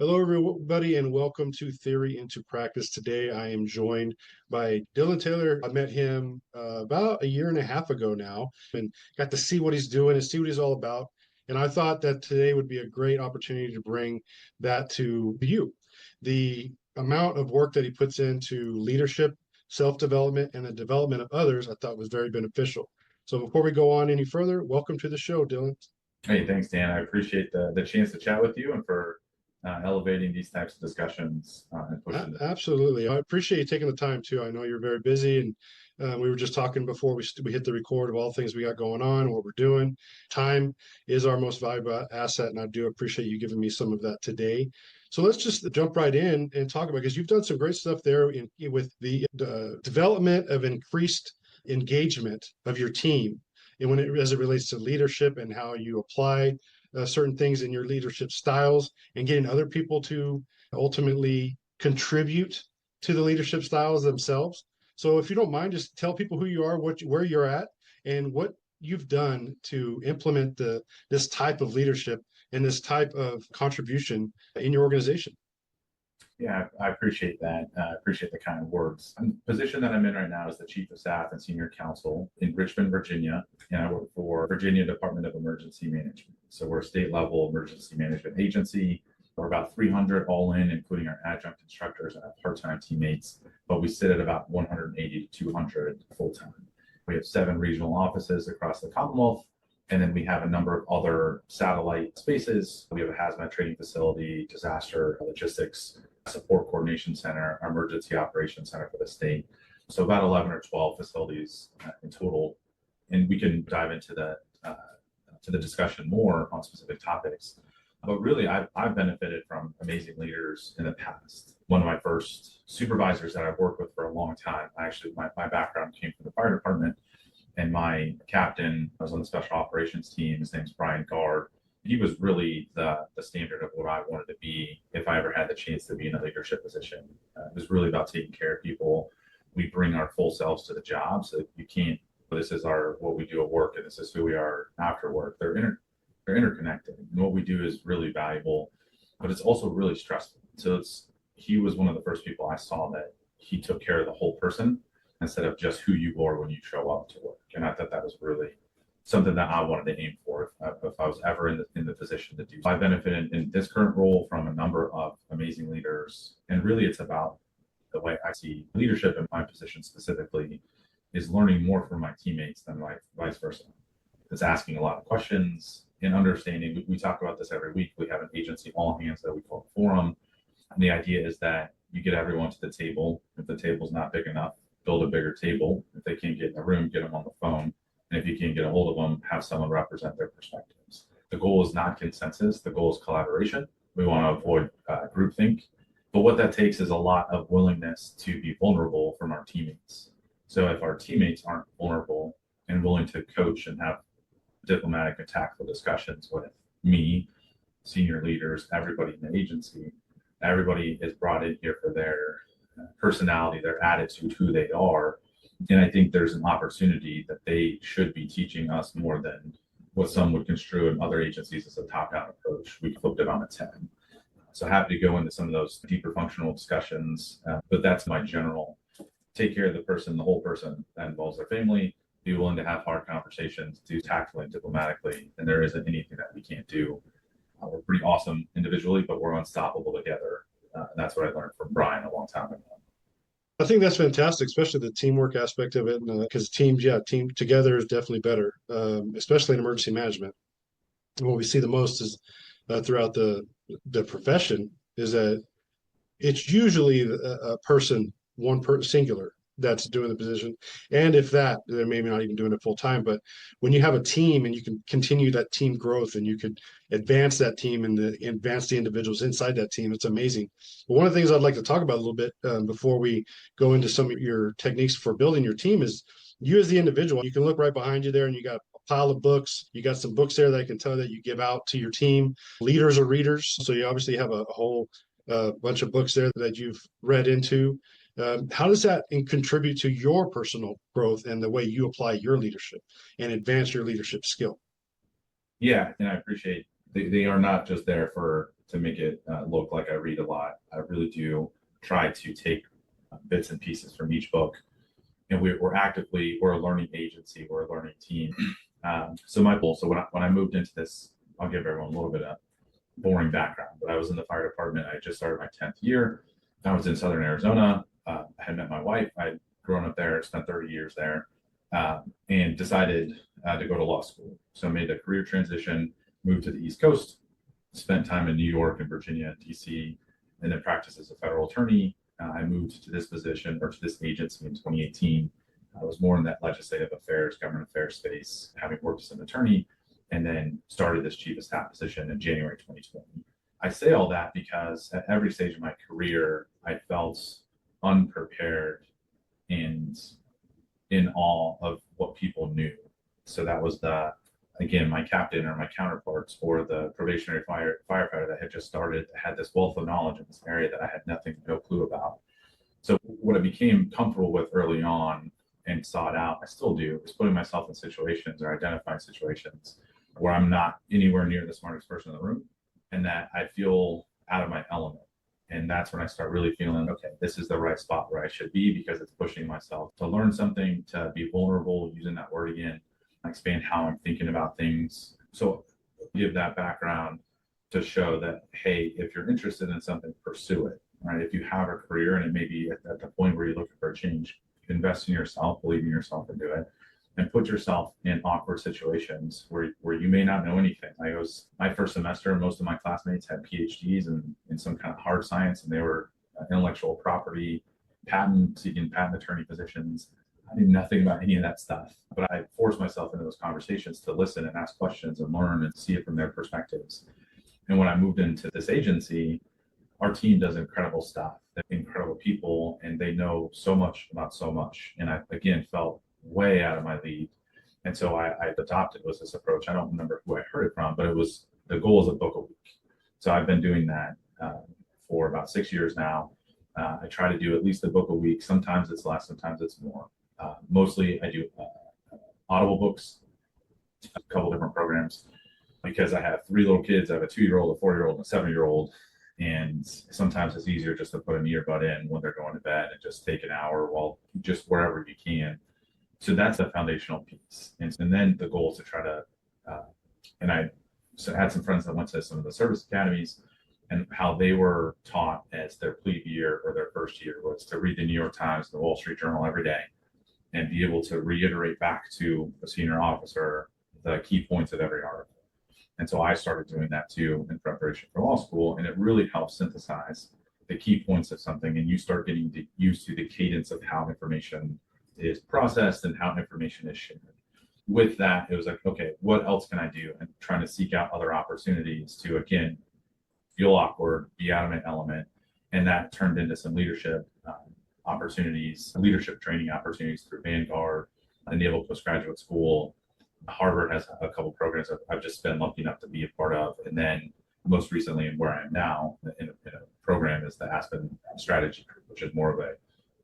Hello, everybody, and welcome to Theory into Practice. Today, I am joined by Dillon Taylor. I met him about a year and a half ago now and got to see what he's doing and see what he's all about. And I thought that today would be a great opportunity to bring that to you. The amount of work that he puts into leadership, self-development, and the development of others, I thought was very beneficial. So before we go on any further, welcome to the show, Dillon. Hey, thanks, Dan. I appreciate the chance to chat with you and for elevating these types of discussions and pushing. Absolutely. I appreciate you taking the time too. I know you're very busy, and we were just talking before we hit the record of all the things we got going on, what we're doing. Time is our most valuable asset, and I do appreciate you giving me some of that today. So let's just jump right in and talk about, because you've done some great stuff there with the development of increased engagement of your team, and as it relates to leadership and how you apply certain things in your leadership styles and getting other people to ultimately contribute to the leadership styles themselves. So if you don't mind, just tell people who you are, where you're at, and what you've done to implement this type of leadership and this type of contribution in your organization. Yeah, I appreciate that. I appreciate the kind words. The position that I'm in right now is the Chief of Staff and Senior Counsel in Richmond, Virginia, and I work for Virginia Department of Emergency Management. So we're a state-level emergency management agency. We're about 300 all in, including our adjunct instructors and our part-time teammates, but we sit at about 180 to 200 full-time. We have 7 regional offices across the Commonwealth, and then we have a number of other satellite spaces. We have a hazmat training facility, disaster logistics support coordination center, our emergency operations center for the state. So about 11 or 12 facilities in total. And we can dive into the discussion more on specific topics. But really, I've benefited from amazing leaders in the past. One of my first supervisors that I've worked with for a long time, my background came from the fire department, and my captain was on the special operations team. His name's Brian Gard. He was really the standard of what I wanted to be if I ever had the chance to be in a leadership position. It was really about taking care of people. We bring our full selves to the job, so you can't, this is what we do at work, and this is who we are after work. They're interconnected. And what we do is really valuable, but it's also really stressful. So he was one of the first people I saw that he took care of the whole person instead of just who you are when you show up to work. And I thought that was really something that I wanted to aim for if I was ever in the position to do so. I benefited in this current role from a number of amazing leaders. And really it's about the way I see leadership in my position specifically is learning more from my teammates than vice versa. It's asking a lot of questions and understanding. We talk about this every week. We have an agency all hands that we call forum. And the idea is that you get everyone to the table. If the table's not big enough, build a bigger table. If they can't get in the room, get them on the phone. And if you can't get a hold of them, have someone represent their perspectives. The goal is not consensus. The goal is collaboration. We want to avoid groupthink. But what that takes is a lot of willingness to be vulnerable from our teammates. So if our teammates aren't vulnerable and willing to coach and have diplomatic and tactful discussions with me, senior leaders, everybody in the agency, everybody is brought in here for their personality, their attitude, who they are. And I think there's an opportunity that they should be teaching us more than what some would construe in other agencies as a top-down approach. We flipped it on its head. So happy to go into some of those deeper functional discussions, but that's my general take care of the person, the whole person. That involves their family, be willing to have hard conversations, do tactfully and diplomatically, and there isn't anything that we can't do. We're pretty awesome individually, but we're unstoppable together. And that's what I learned from Brian a long time ago. I think that's fantastic, especially the teamwork aspect of it, because team together is definitely better, especially in emergency management. And what we see the most is throughout the profession is that it's usually a person, singular, that's doing the position. And if that, they're maybe not even doing it full time. But when you have a team and you can continue that team growth and you could advance that team and advance the individuals inside that team, it's amazing. But one of the things I'd like to talk about a little bit before we go into some of your techniques for building your team is you as the individual. You can look right behind you there and you got a pile of books. You got some books there that I can tell that you give out to your team. Leaders are readers. So you obviously have a whole bunch of books there that you've read into. How does that contribute to your personal growth and the way you apply your leadership and advance your leadership skill? Yeah, and I appreciate they are not just there to make it look like I to try to take bits and pieces from each book. And we're a learning agency, we're a learning team. So when I moved into this, I'll give everyone a little bit of boring background, but I was in the fire department. I just started my 10th year. I was in Southern Arizona. I had met my wife. I'd grown up there, spent 30 years there, and decided to go to law school. So I made a career transition, moved to the East Coast, spent time in New York and Virginia, DC, and then practiced as a federal attorney. I moved to this position or to this agency in 2018. I was more in that legislative affairs, government affairs space, having worked as an attorney, and then started this chief of staff position in January 2020. I say all that because at every stage of my career, I felt unprepared and in awe of what people knew. So that was again, my captain or my counterparts or the probationary firefighter that had just started had this wealth of knowledge in this area that I had no clue about. So what I became comfortable with early on and sought out, I still do, is putting myself in situations or identifying situations where I'm not anywhere near the smartest person in the room and that I feel out of my element. And that's when I start really feeling, okay, this is the right spot where I should be, because it's pushing myself to learn something, to be vulnerable, using that word again, expand how I'm thinking about things. So give that background to show that, hey, if you're interested in something, pursue it, right? If you have a career and it may be at the point where you're looking for a change, invest in yourself, believe in yourself and do it, and put yourself in awkward situations where you may not know anything. Like, it was my first semester, most of my classmates had PhDs in some kind of hard science, and they were intellectual property, seeking patent attorney positions. I knew nothing about any of that stuff, but I forced myself into those conversations to listen and ask questions and learn and see it from their perspectives. And when I moved into this agency, our team does incredible stuff. They're incredible people, and they know so much about so much. And I, again, felt way out of my league. And so I adopted was this approach. I don't remember who I heard it from, but the goal is a book a week. So I've been doing that for about 6 years now. I try to do at least a book a week. Sometimes it's less, sometimes it's more. Mostly I do Audible books, a couple different programs, because I have 3 little kids. I have a 2-year-old, a 4-year-old, and a 7-year-old. And sometimes it's easier just to put an earbud in when they're going to bed and just take an hour just wherever you can. So that's a foundational piece. And then the goal is to try to, and I had some friends that went to some of the service academies, and how they were taught as their plebe year or their first year was to read the New York Times, the Wall Street Journal every day, and be able to reiterate back to a senior officer the key points of every article. And so I started doing that too in preparation for law school, and it really helps synthesize the key points of something, and you start getting used to the cadence of how information is processed and how information is shared. With that, it was like, okay, what else can I do? And trying to seek out other opportunities to, again, feel awkward, be out of my element. And that turned into some leadership opportunities, leadership training opportunities through Vanguard, Naval Postgraduate School. Harvard has a couple programs I've just been lucky enough to be a part of. And then most recently, and where I am now in a program, is the Aspen Strategy Group, which is more of a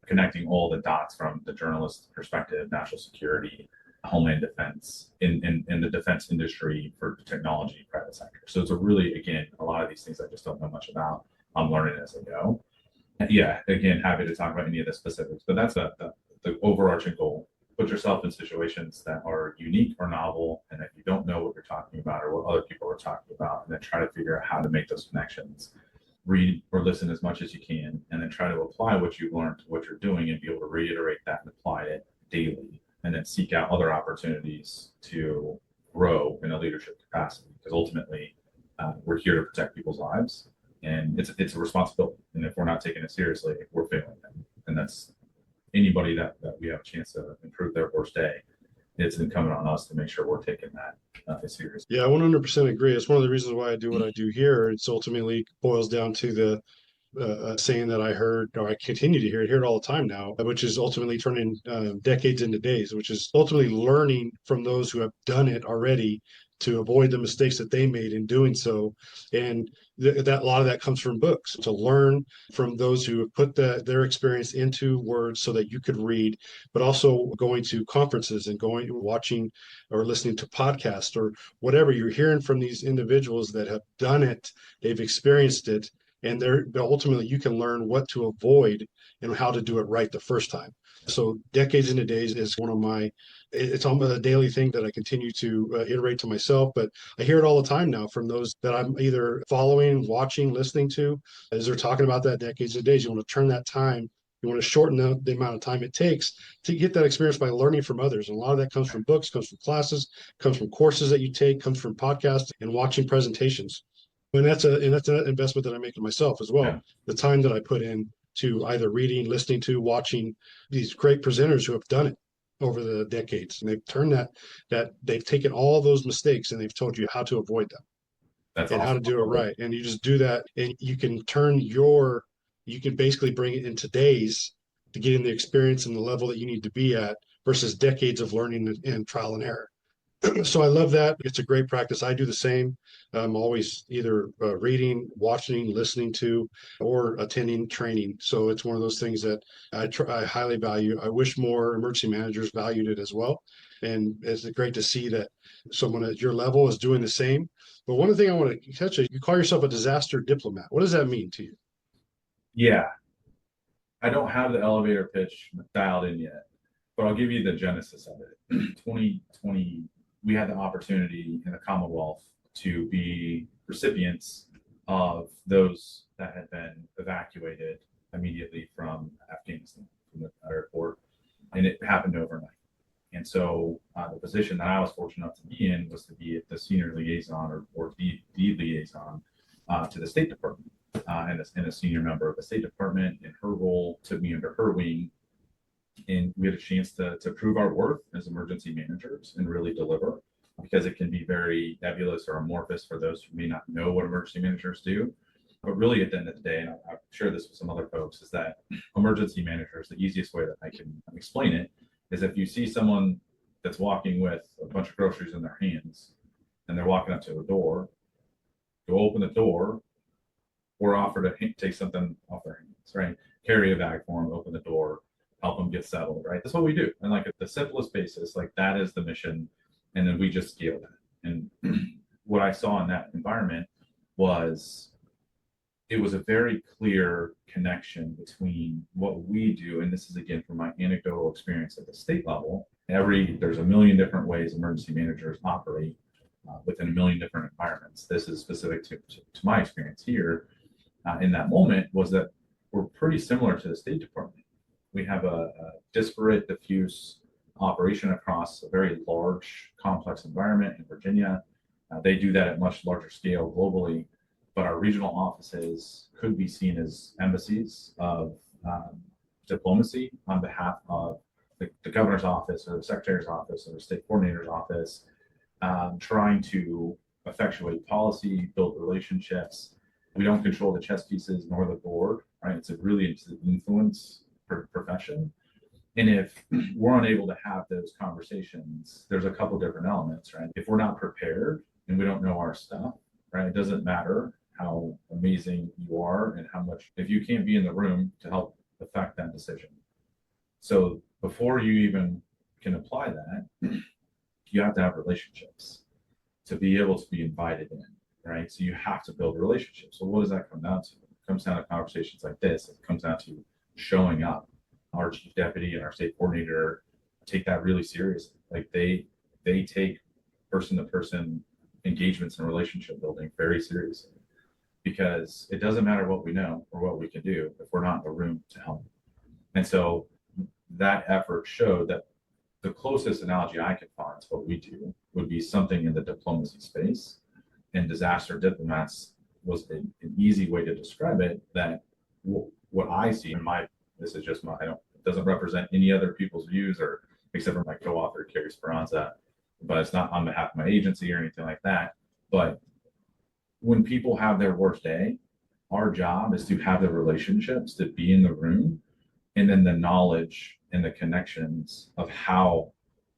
connecting all the dots from the journalist perspective, national security, homeland defense, in the defense industry for technology, private sector. So it's again, a lot of these things I just don't know much about. I'm learning as I go. And yeah, again, happy to talk about any of the specifics, but that's the overarching goal. Put yourself in situations that are unique or novel, and that you don't know what you're talking about or what other people are talking about, and then try to figure out how to make those connections. Read or listen as much as you can, and then try to apply what you've learned to what you're doing and be able to reiterate that and apply it daily, and then seek out other opportunities to grow in a leadership capacity, because ultimately we're here to protect people's lives, and it's a responsibility. And if we're not taking it seriously, we're failing them. And that's anybody that we have a chance to improve their worst day. It's incumbent on us to make sure we're taking that seriously. Yeah, I 100% agree. It's one of the reasons why I do what I do here. It's ultimately boils down to the saying that I heard, or I continue to hear it all the time now, which is ultimately turning decades into days, which is ultimately learning from those who have done it already to avoid the mistakes that they made in doing so. And that a lot of that comes from books, to learn from those who have put their experience into words so that you could read, but also going to conferences and watching or listening to podcasts or whatever. You're hearing from these individuals that have done it, they've experienced it, and there, but ultimately you can learn what to avoid and how to do it right the first time. So decades into days is one of my, it's almost a daily thing that I continue to iterate to myself, but I hear it all the time now from those that I'm either following, watching, listening to, as they're talking about that decades into days. You want to turn that time, you want to shorten the amount of time it takes to get that experience by learning from others. And a lot of that comes from books, comes from classes, comes from courses that you take, comes from podcasts and watching presentations. And that's an investment that I make in myself as well. Yeah. The time that I put in to either reading, listening to, watching these great presenters who have done it over the decades. And they've turned that they've taken all those mistakes and they've told you how to avoid them That's and how to awesome. do it right. And you just do that and you can basically bring it in today's to get in the experience and the level that you need to be at versus decades of learning and trial and error. So I love that. It's a great practice. I do the same. I'm always either reading, watching, listening to, or attending training. So it's one of those things that I highly value. I wish more emergency managers valued it as well. And it's great to see that someone at your level is doing the same. But one thing I want to touch on, you call yourself a disaster diplomat. What does that mean to you? Yeah. I don't have the elevator pitch dialed in yet, but I'll give you the genesis of it. 2020, we had the opportunity in the Commonwealth to be recipients of those that had been evacuated immediately from Afghanistan, from the airport, and it happened overnight. And so the position that I was fortunate enough to be in was to be the senior liaison or the liaison to the State Department. And a senior member of the State Department, and her role took me under her wing. And we had a chance to prove our worth as emergency managers and really deliver, because it can be very nebulous or amorphous for those who may not know what emergency managers do. But really, at the end of the day, and I've shared this with some other folks, is that emergency managers, the easiest way that I can explain it is if you see someone that's walking with a bunch of groceries in their hands and they're walking up to a door, go open the door or offer to take something off their hands, right? Carry a bag for them, open the door, help them get settled, right? That's what we do. And like at the simplest basis, like that is the mission. And then we just scale that. And what I saw in that environment was it was a very clear connection between what we do. And this is again from my anecdotal experience at the state level. There's a million different ways emergency managers operate within a million different environments. This is specific to my experience here. In that moment was that we're pretty similar to the State Department. We have a disparate, diffuse operation across a very large, complex environment in Virginia. They do that at much larger scale globally, but our regional offices could be seen as embassies of diplomacy on behalf of the governor's office or the secretary's office or the state coordinator's office, trying to effectuate policy, build relationships. We don't control the chess pieces nor the board, right? It's an influence profession. And if we're unable to have those conversations, there's a couple different elements, right? If we're not prepared and we don't know our stuff, right? It doesn't matter how amazing you are and how much, if you can't be in the room to help affect that decision. So before you even can apply that, you have to have relationships to be able to be invited in. Right. So you have to build relationships. So what does that come down to? It comes down to conversations like this. It comes down to showing up. Our chief deputy and our state coordinator take that really seriously. Like they take person to person engagements and relationship building very seriously, because it doesn't matter what we know or what we can do if we're not in the room to help. And so that effort showed that the closest analogy I could find to what we do would be something in the diplomacy space. And disaster diplomats was an easy way to describe it. That what I see in this is just it doesn't represent any other people's views or except for my co-author, Carrie Speranza, but it's not on behalf of my agency or anything like that. But when people have their worst day, our job is to have the relationships, to be in the room, and then the knowledge and the connections of how,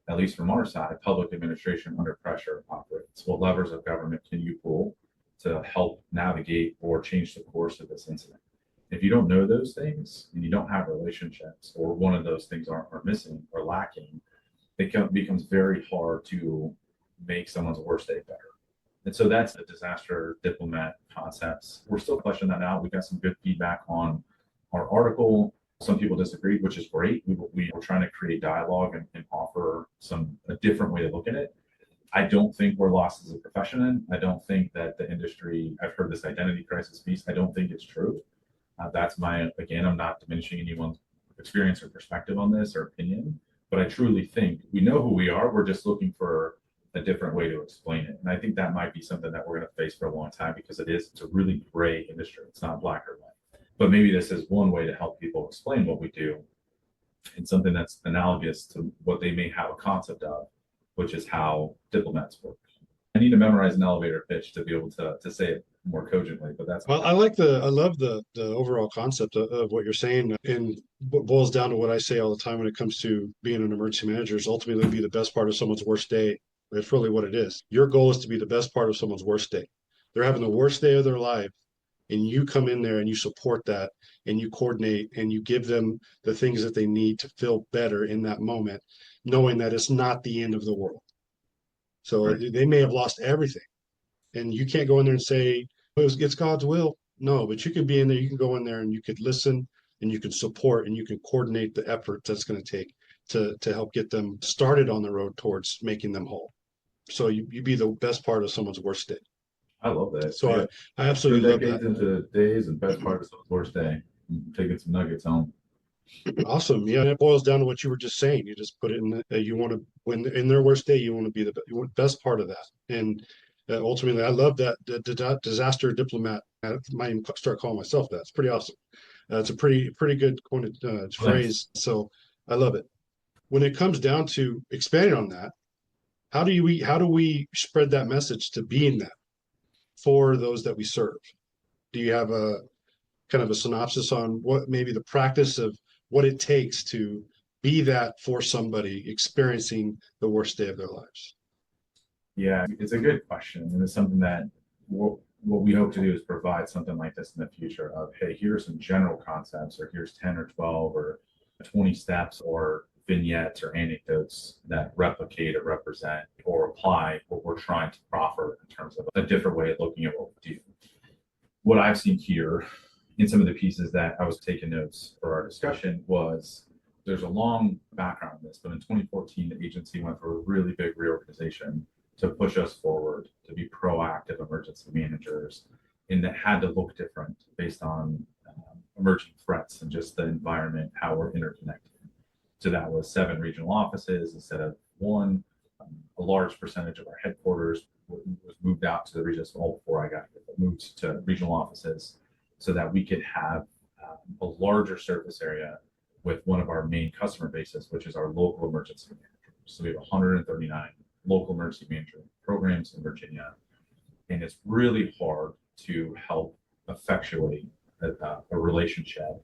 at least from our side, public administration under pressure operates. What levers of government can you pull to help navigate or change the course of this incident? If you don't know those things and you don't have relationships, or one of those things are missing or lacking, it becomes very hard to make someone's worst day better. And so that's the disaster diplomat concepts. We're still fleshing that out. We got some good feedback on our article. Some people disagreed, which is great. We were trying to create dialogue and offer a different way to look at it. I don't think we're lost as a profession. I don't think that the industry, I've heard this identity crisis piece. I don't think it's true. Again, I'm not diminishing anyone's experience or perspective on this or opinion, but I truly think we know who we are. We're just looking for a different way to explain it. And I think that might be something that we're going to face for a long time because it's a really gray industry. It's not black or white, but maybe this is one way to help people explain what we do and something that's analogous to what they may have a concept of, which is how diplomats work. I need to memorize an elevator pitch to be able to say it more cogently, but that's Well, I love the overall concept of what you're saying, and what boils down to what I say all the time when it comes to being an emergency manager is ultimately be the best part of someone's worst day. That's really what it is. Your goal is to be the best part of someone's worst day. They're having the worst day of their life, and you come in there and you support that, and you coordinate and you give them the things that they need to feel better in that moment, knowing that it's not the end of the world. So right. they may have lost everything, and you can't go in there and say it's God's will. No, but you could be in there. You can go in there and you could listen and you can support and you can coordinate the effort that's going to take to help get them started on the road towards making them whole. So you be the best part of someone's worst day. I love that. So I absolutely love decades that. into days and best part of someone's worst day. I'm taking some nuggets home. Awesome. Yeah, it boils down to what you were just saying. You just put it in. You want to, when in their worst day, you want to be the best part of that. And ultimately, I love that the disaster diplomat. I might even start calling myself that. It's pretty awesome. It's a pretty good phrase. So I love it. When it comes down to expanding on that, how do we spread that message to being that for those that we serve? Do you have a kind of a synopsis on what maybe the practice of what it takes to be that for somebody experiencing the worst day of their lives? Yeah, it's a good question. And it's something that what we hope to do is provide something like this in the future of, hey, here's some general concepts, or here's 10 or 12 or 20 steps or vignettes or anecdotes that replicate or represent or apply what we're trying to proffer in terms of a different way of looking at what we do. What I've seen here in some of the pieces that I was taking notes for our discussion was there's a long background on this, but in 2014, the agency went through a really big reorganization to push us forward, to be proactive emergency managers, and that had to look different based on emerging threats and just the environment, how we're interconnected. So that was 7 regional offices instead of 1. A large percentage of our headquarters was moved out to the regions, all before I got here, but moved to regional offices so that we could have a larger surface area with one of our main customer bases, which is our local emergency managers. So we have 139 local emergency management programs in Virginia. And it's really hard to help effectuate a relationship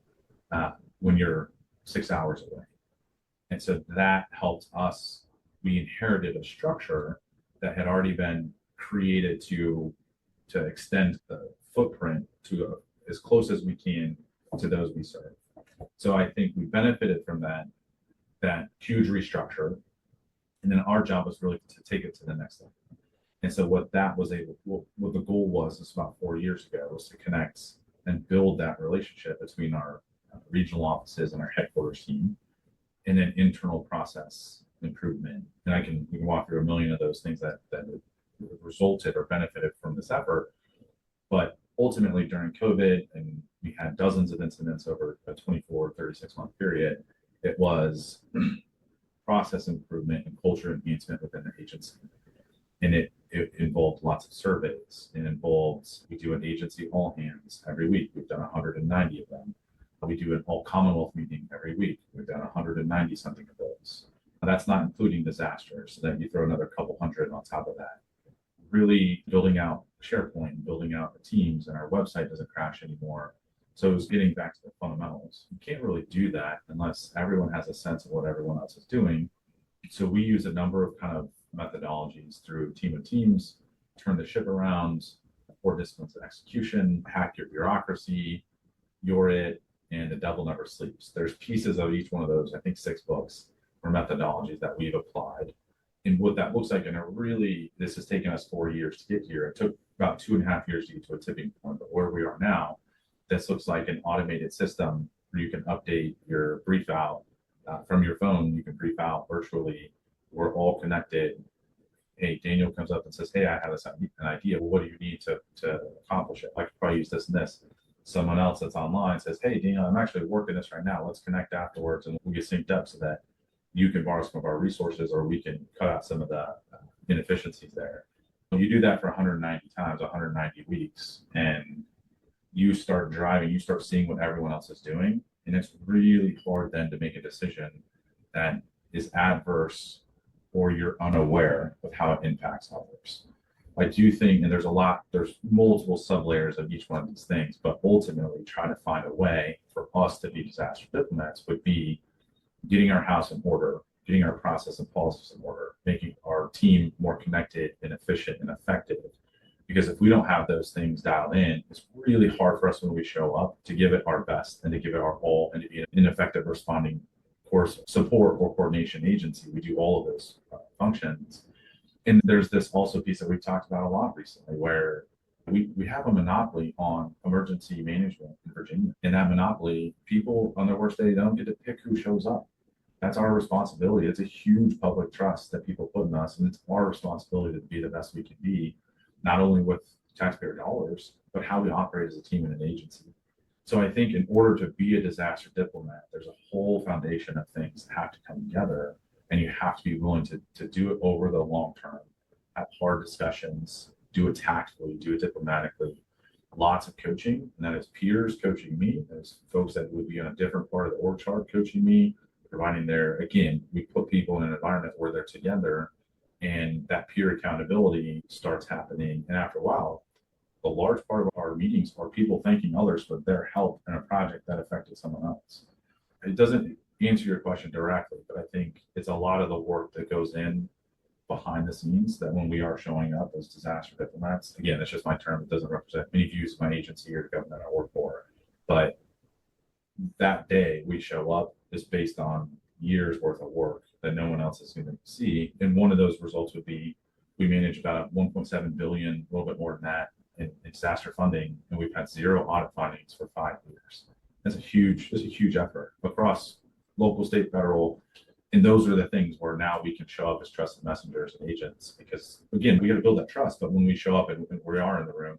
when you're 6 hours away. And so that helped us. We inherited a structure that had already been created to extend the footprint to as close as we can to those we serve. So I think we benefited from that huge restructure. And then our job was really to take it to the next level. And so what the goal was about 4 years ago was to connect and build that relationship between our regional offices and our headquarters team, and then internal process improvement. And we can walk through a million of those things that resulted or benefited from this effort. But ultimately during COVID, and we had dozens of incidents over a 24, 36-month period, it was process improvement and culture enhancement within the agency. And it involved lots of surveys. We do an agency all hands every week. We've done 190 of them. We do an all Commonwealth meeting every week. We've done 190 something of those. Now, that's not including disasters. So then you throw another couple hundred on top of that. Really building out SharePoint, building out the teams, and our website doesn't crash anymore. So it was getting back to the fundamentals. You can't really do that unless everyone has a sense of what everyone else is doing. So we use a number of kind of methodologies through team of teams, turn the ship around, 4 disciplines of execution, hack your bureaucracy, you're it, and the devil never sleeps. There's pieces of each one of those, I think 6 books or methodologies that we've applied. And what that looks like, and this has taken us 4 years to get here. It took about 2.5 years to get to a tipping point, but where we are now, this looks like an automated system where you can update your brief out from your phone. You can brief out virtually. We're all connected. Hey, Daniel comes up and says, hey, I have an idea. Well, what do you need to accomplish it? I could probably use this and this. Someone else that's online says, hey, Daniel, I'm actually working this right now. Let's connect afterwards and we'll get synced up so that you can borrow some of our resources or we can cut out some of the inefficiencies there. When you do that for 190 times, 190 weeks, and you start driving, you start seeing what everyone else is doing. And it's really hard then to make a decision that is adverse or you're unaware of how it impacts others. I do think, and there's multiple sub layers of each one of these things, but ultimately trying to find a way for us to be disaster diplomats would be getting our house in order, getting our process and policies in order, making our team more connected and efficient and effective. Because if we don't have those things dialed in, it's really hard for us when we show up to give it our best and to give it our all and to be an effective responding course support or coordination agency. We do all of those functions. And there's this also piece that we've talked about a lot recently where we have a monopoly on emergency management in Virginia. And that monopoly, people on their worst day don't get to pick who shows up. That's our responsibility. It's a huge public trust that people put in us. And it's our responsibility to be the best we can be, not only with taxpayer dollars, but how we operate as a team and an agency. So I think in order to be a disaster diplomat, there's a whole foundation of things that have to come together. And you have to be willing to do it over the long term, have hard discussions, do it tactfully, do it diplomatically. Lots of coaching, and that is peers coaching me. There's folks that would be on a different part of the org chart coaching me, providing we put people in an environment where they're together and that peer accountability starts happening. And after a while, a large part of our meetings are people thanking others for their help in a project that affected someone else. It doesn't answer your question directly, but I think it's a lot of the work that goes in behind the scenes that when we are showing up as disaster diplomats, again, it's just my term. It doesn't represent any views of my agency or the government I work for. But that day we show up is based on years worth of work that no one else is going to see. And one of those results would be we manage about 1.7 billion, a little bit more than that in disaster funding, and we've had 0 audit findings for 5 years. That's a huge effort across local, state, federal. And those are the things where now we can show up as trusted messengers and agents, because again, we got to build that trust. But when we show up and we are in the room,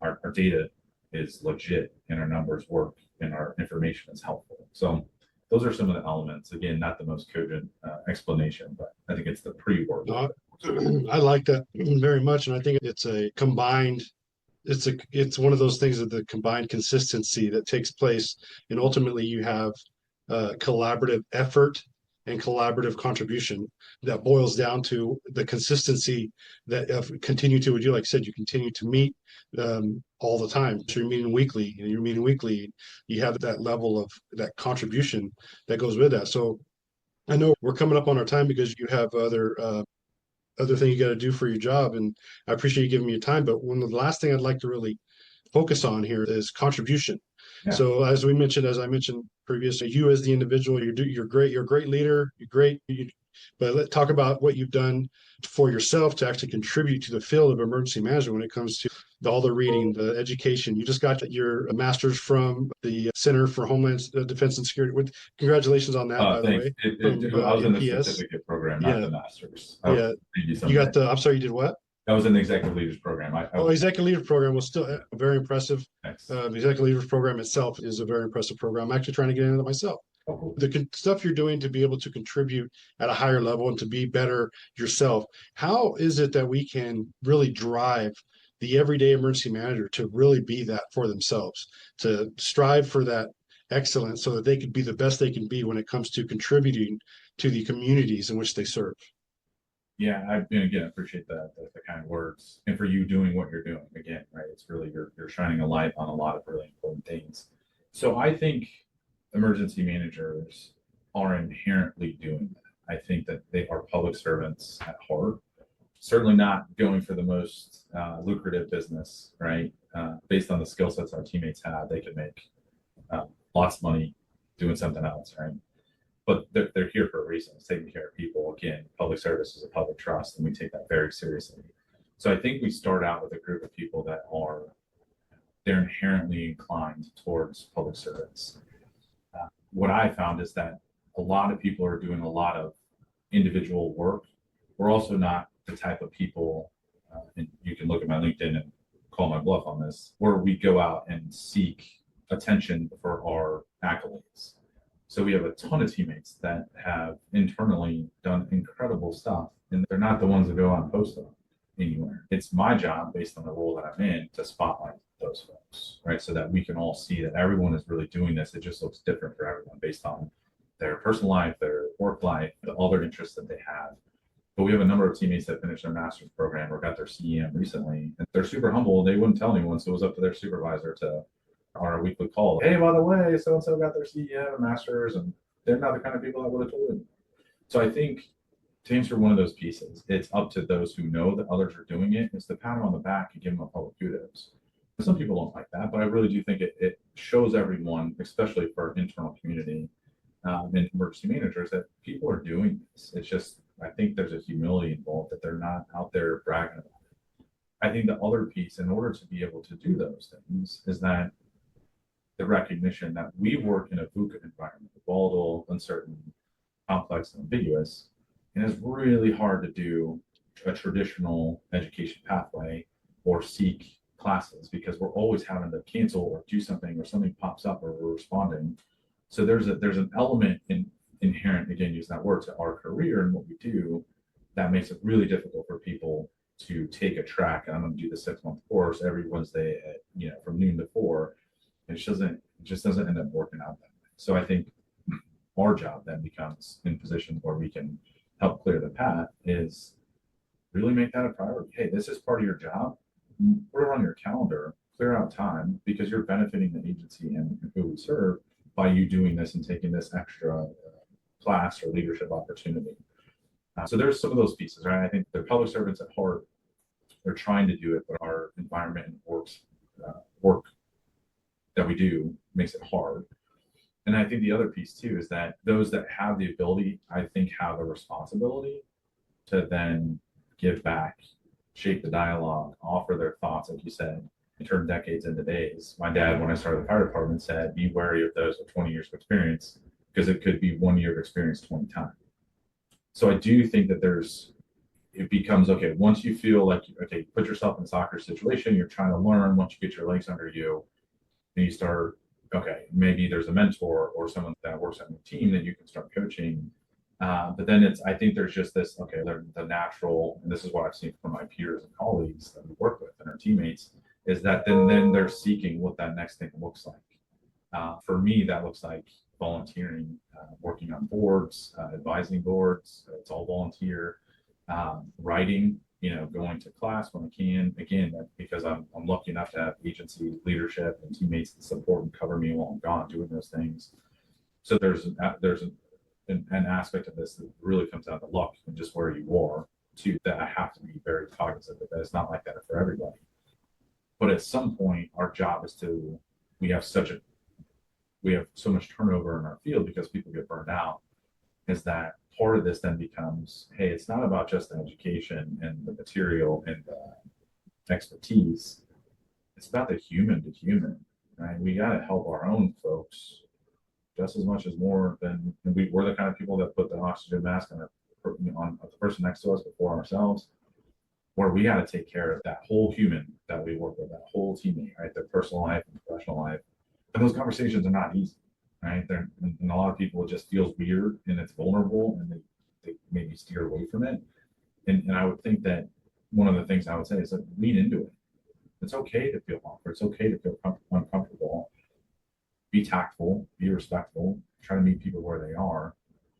our data is legit and our numbers work and our information is helpful. So those are some of the elements. Again, not the most cogent explanation, but I think it's the pre-work. I like that very much. And I think it's a combined, it's one of those things of the combined consistency that takes place. And ultimately you have collaborative effort and collaborative contribution that boils down to the consistency that continue to, you like said, you continue to meet all the time. So you're meeting weekly, you have that level of that contribution that goes with that. So I know we're coming up on our time because you have other thing you got to do for your job, and I appreciate you giving me your time. But one of the last thing I'd like to really focus on here is contribution. Yeah. So as I mentioned previously, you as the individual, you're great. You're a great leader. You're great. But let's talk about what you've done for yourself to actually contribute to the field of emergency management when it comes to all the reading, the education. You just got your master's from the Center for Homeland Defense and Security. Congratulations on that, by thanks. the way. I was in the certificate program, not the master's. You got the. I'm sorry, you did what? I was in the executive leaders program. Executive leaders program was still very impressive. The executive leaders program itself is a very impressive program. I'm actually trying to get into it myself. Oh. The stuff you're doing to be able to contribute at a higher level and to be better yourself. How is it that we can really drive the everyday emergency manager to really be that for themselves, to strive for that excellence so that they can be the best they can be when it comes to contributing to the communities in which they serve? Yeah, I appreciate the kind words, and for you doing what you're doing. Again, right? It's really you're shining a light on a lot of really important things. So I think emergency managers are inherently doing that. I think that they are public servants at heart. Certainly not going for the most lucrative business, right? Based on the skill sets our teammates have, they could make lots of money doing something else, right? but they're here for a reason. It's taking care of people. Again, public service is a public trust, and we take that very seriously. So I think we start out with a group of people that they're inherently inclined towards public service. What I found is that a lot of people are doing a lot of individual work. We're also not the type of people, and you can look at my LinkedIn and call my bluff on this, where we go out and seek attention for our accolades. So we have a ton of teammates that have internally done incredible stuff, and they're not the ones that go out and post them anywhere. It's my job, based on the role that I'm in, to spotlight those folks, right? So that we can all see that everyone is really doing this. It just looks different for everyone based on their personal life, their work life, the other interests that they have. But we have a number of teammates that finished their master's program or got their CEM recently, and they're super humble. They wouldn't tell anyone, so it was up to their supervisor to, on our weekly call, hey, by the way, so-and-so got their CEM and master's, and they're not the kind of people that would have told them. So I think, to answer one of those pieces, it's up to those who know that others are doing it. It's to pat them on the back and give them a public kudos. Some people don't like that, but I really do think it shows everyone, especially for our internal community and emergency managers, that people are doing this. It's just, I think there's a humility involved, that they're not out there bragging about it. I think the other piece, in order to be able to do those things, is that the recognition that we work in a VUCA environment, volatile, uncertain, complex, and ambiguous, and it's really hard to do a traditional education pathway or seek classes, because we're always having to cancel or do something, or something pops up, or we're responding. So there's an element inherent, again, use that word, to our career and what we do, that makes it really difficult for people to take a track. And I'm going to do the 6-month course every Wednesday at, from noon to 4. It just doesn't end up working out that way. So I think our job then becomes, in positions where we can help clear the path, is really make that a priority. Hey, this is part of your job. Put it on your calendar, clear out time, because you're benefiting the agency and who we serve by you doing this and taking this extra class or leadership opportunity. So there's some of those pieces, right? I think they're public servants at heart. They're trying to do it, but our environment and work that we do makes it hard. And I think the other piece too is that those that have the ability, I think, have a responsibility to then give back, shape the dialogue, offer their thoughts, like you said, and turn decades into days. My dad, when I started the fire department, said, be wary of those with 20 years of experience, because it could be 1 year of experience 20 times. So I do think that it becomes, okay, once you feel like, okay, put yourself in a soccer situation, you're trying to learn, once you get your legs under you, and you start, okay, maybe there's a mentor or someone that works on your team that you can start coaching. But then I think there's just this, okay, the natural, and this is what I've seen from my peers and colleagues that we work with and our teammates, is that then they're seeking what that next thing looks like. For me, that looks like volunteering, working on boards, advising boards. It's all volunteer. Writing, going to class when I can. Again, because I'm lucky enough to have agency leadership and teammates that support and cover me while I'm gone doing those things. So there's an aspect of this that really comes down to luck and just where you are, too, that I have to be very cognizant of. That it's not like that for everybody. But at some point, our job is we have so much turnover in our field because people get burned out, is that part of this then becomes, hey, it's not about just the education and the material and the expertise. It's about the human to human, right? We got to help our own folks just as much as more than we're the kind of people that put the oxygen mask on the person next to us before ourselves, where we got to take care of that whole human that we work with, that whole teammate, right? Their personal life and professional life. And those conversations are not easy, right? And a lot of people, it just feels weird and it's vulnerable, and they maybe steer away from it. And I would think that one of the things I would say is that lean into it. It's okay to feel awkward. It's okay to feel uncomfortable. Be tactful, be respectful, try to meet people where they are.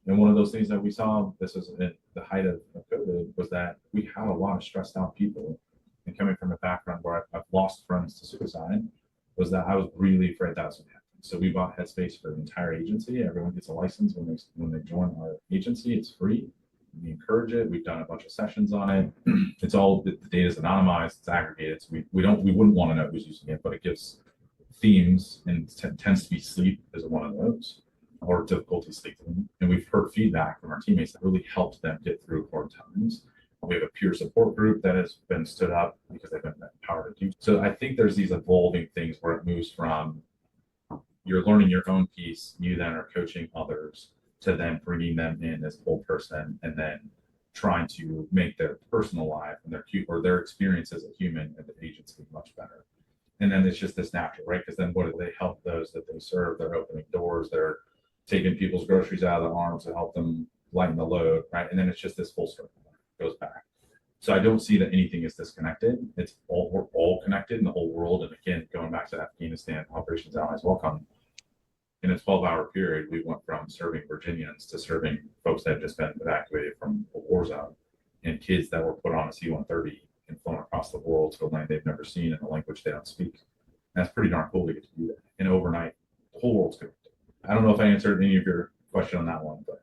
And one of those things that we saw, this was at the height of COVID, was that we had a lot of stressed out people. And coming from a background where I've lost friends to suicide, was that I was really afraid that was going to happen. So we bought Headspace for the entire agency. Everyone gets a license when they join our agency. It's free. We encourage it. We've done a bunch of sessions on it. It's all, the data is anonymized, it's aggregated. So we wouldn't want to know who's using it, but it gives themes, and tends to be sleep is one of those. or difficulty sleeping. And we've heard feedback from our teammates that really helped them get through hard times. We have a peer support group that has been stood up because they've been empowered to do. So I think there's these evolving things where it moves from you're learning your own piece, you then are coaching others, to then bringing them in as a whole person and then trying to make their personal life and their experience as a human and the agency much better. And then it's just this natural, right? Because then what do they help those that they serve? They're opening doors, they're taking people's groceries out of their arms to help them lighten the load, right? And then it's just this full circle goes back. So I don't see that anything is disconnected. We're all connected in the whole world. And again, going back to Afghanistan, Operations Allies Welcome, in a 12-hour period, we went from serving Virginians to serving folks that had just been evacuated from a war zone and kids that were put on a C-130 and flown across the world to a land they've never seen in a language they don't speak. And that's pretty darn cool to get to do that. And overnight, the whole world's connected. I don't know if I answered any of your question on that one, but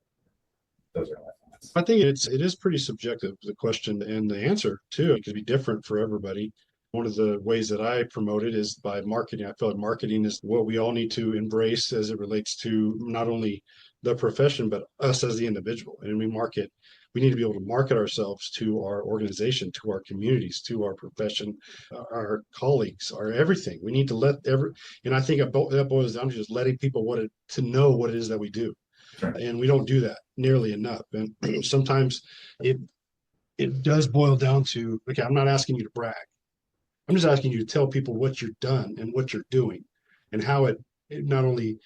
those are my thoughts. I think it is pretty subjective, the question and the answer too. It could be different for everybody. One of the ways that I promote it is by marketing. I feel like marketing is what we all need to embrace as it relates to not only the profession, but us as the individual. And we need to be able to market ourselves to our organization, to our communities, to our profession, our colleagues, our everything. We need to and I think that boils down to just letting people to know what it is that we do. Right. And we don't do that nearly enough. And sometimes it does boil down to, okay, I'm not asking you to brag. I'm just asking you to tell people what you've done and what you're doing and how it not only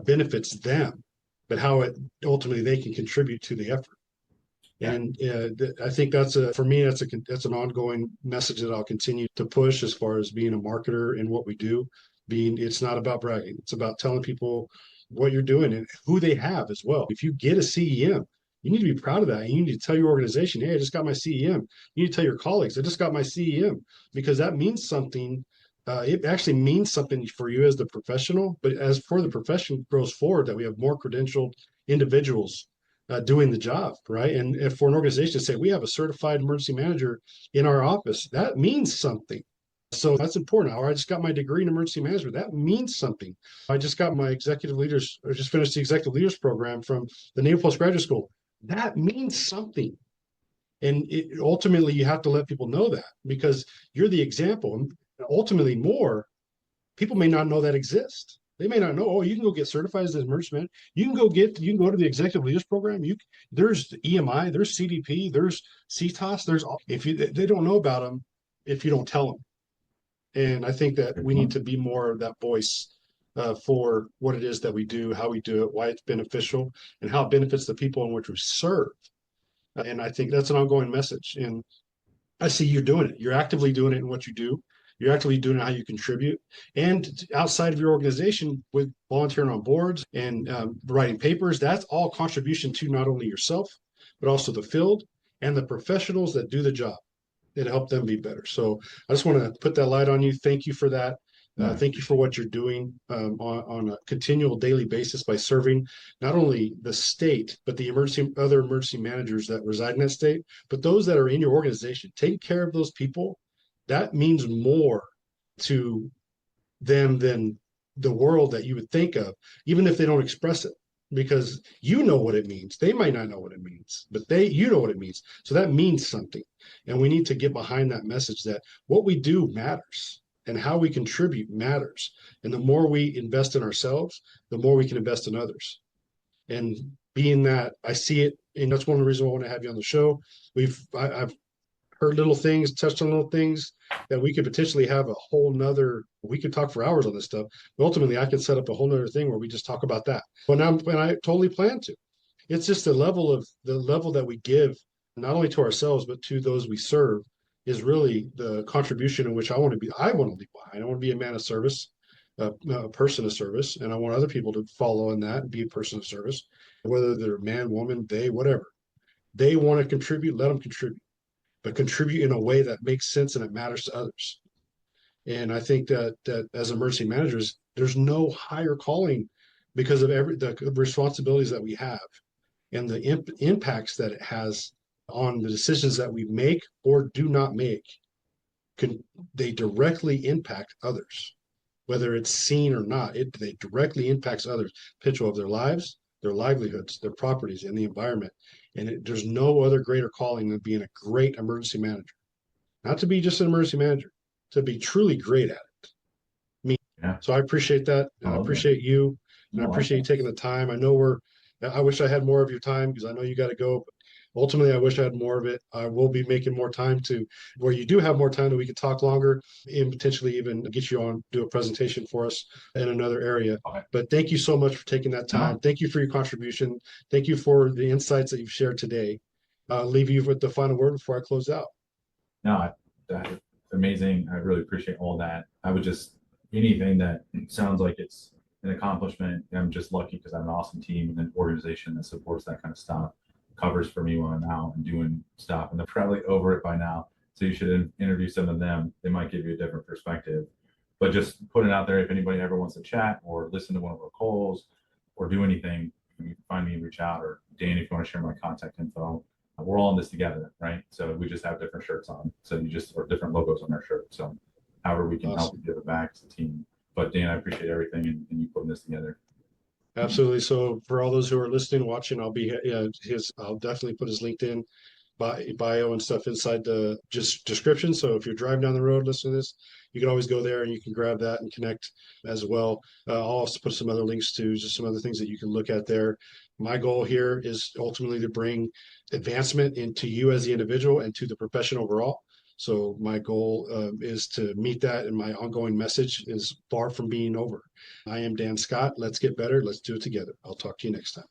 benefits them, but how it ultimately they can contribute to the effort. Yeah. And I think for me, that's an ongoing message that I'll continue to push as far as being a marketer in what we do. It's not about bragging. It's about telling people what you're doing and who they have as well. If you get a CEM, you need to be proud of that. And you need to tell your organization, hey, I just got my CEM. You need to tell your colleagues, I just got my CEM, because that means something. It actually means something for you as the professional, but as for the profession grows forward, that we have more credentialed individuals doing the job, right? And if for an organization to say, we have a certified emergency manager in our office, that means something. So that's important. Or I just got my degree in emergency management. That means something. I just got my just finished the executive leaders program from the Naval Postgraduate School. That means something. And ultimately, you have to let people know that, because you're the example. And ultimately, more people may not know that exists. They may not know, oh, you can go get certified as an emergency manager. You can go to the executive leaders program. There's EMI, there's CDP, there's CTOS. They don't know about them if you don't tell them. And I think that we need to be more of that voice for what it is that we do, how we do it, why it's beneficial, and how it benefits the people in which we serve. And I think that's an ongoing message. And I see you're doing it. You're actively doing it in what you do. You're actively doing it how you contribute. And outside of your organization, with volunteering on boards and writing papers, that's all contribution to not only yourself, but also the field and the professionals that do the job. It helped them be better. So I just want to put that light on you. Thank you for that. Thank you for what you're doing on a continual daily basis by serving not only the state, but the other emergency managers that reside in that state, but those that are in your organization. Take care of those people. That means more to them than the world that you would think of, even if they don't express it, because you know what it means. They might not know what it means, but you know what it means. So that means something. And we need to get behind that message that what we do matters and how we contribute matters. And the more we invest in ourselves, the more we can invest in others. And being that, I see it, and that's one of the reasons I want to have you on the show. I've heard little things, touched on little things that we could potentially have we could talk for hours on this stuff. But ultimately, I could set up a whole nother thing where we just talk about that. But I totally plan to. It's just the level that we give, not only to ourselves, but to those we serve, is really the contribution in which I want to be. I want to leave behind. I want to be a man of service, a person of service, and I want other people to follow in that and be a person of service, whether they're man, woman, they, whatever. They want to contribute, let them contribute, but contribute in a way that makes sense and it matters to others. And I think that as emergency managers, there's no higher calling because of the responsibilities that we have and the impacts that it has on the decisions that we make or do not make. They directly impact others, whether it's seen or not. They directly impacts others, potential of their lives, their livelihoods, their properties, and the environment. And there's no other greater calling than being a great emergency manager. Not to be just an emergency manager, to be truly great at it. Yeah. So I appreciate that. I I love that. appreciate you, and I No, appreciate you taking the time. I know I wish I had more of your time because I know you got to go. But ultimately, I wish I had more of it. I will be making more time to where you do have more time that we can talk longer and potentially even get you on, do a presentation for us in another area. Okay. But thank you so much for taking that time. No. Thank you for your contribution. Thank you for the insights that you've shared today. I'll leave you with the final word before I close out. No, that's amazing. I really appreciate all that. I would just, anything that sounds like it's an accomplishment, I'm just lucky because I have an awesome team and an organization that supports that kind of stuff, covers for me when I'm out and doing stuff. And they're probably over it by now. So you should interview some of them. They might give you a different perspective. But just put it out there if anybody ever wants to chat or listen to one of our calls or do anything, you can find me and reach out. Or Dan, if you want to share my contact info. We're all in this together, right? So we just have different shirts on. So or different logos on our shirt. So however we can help give it back to the team. But Dan, I appreciate everything and you putting this together. Absolutely. So for all those who are listening, watching, I'll definitely put his LinkedIn bio and stuff inside the just description. So if you're driving down the road listening to this, you can always go there and you can grab that and connect as well. I'll also put some other links to just some other things that you can look at there. My goal here is ultimately to bring advancement into you as the individual and to the profession overall. So my goal is to meet that, and my ongoing message is far from being over. I am Dan Scott. Let's get better. Let's do it together. I'll talk to you next time.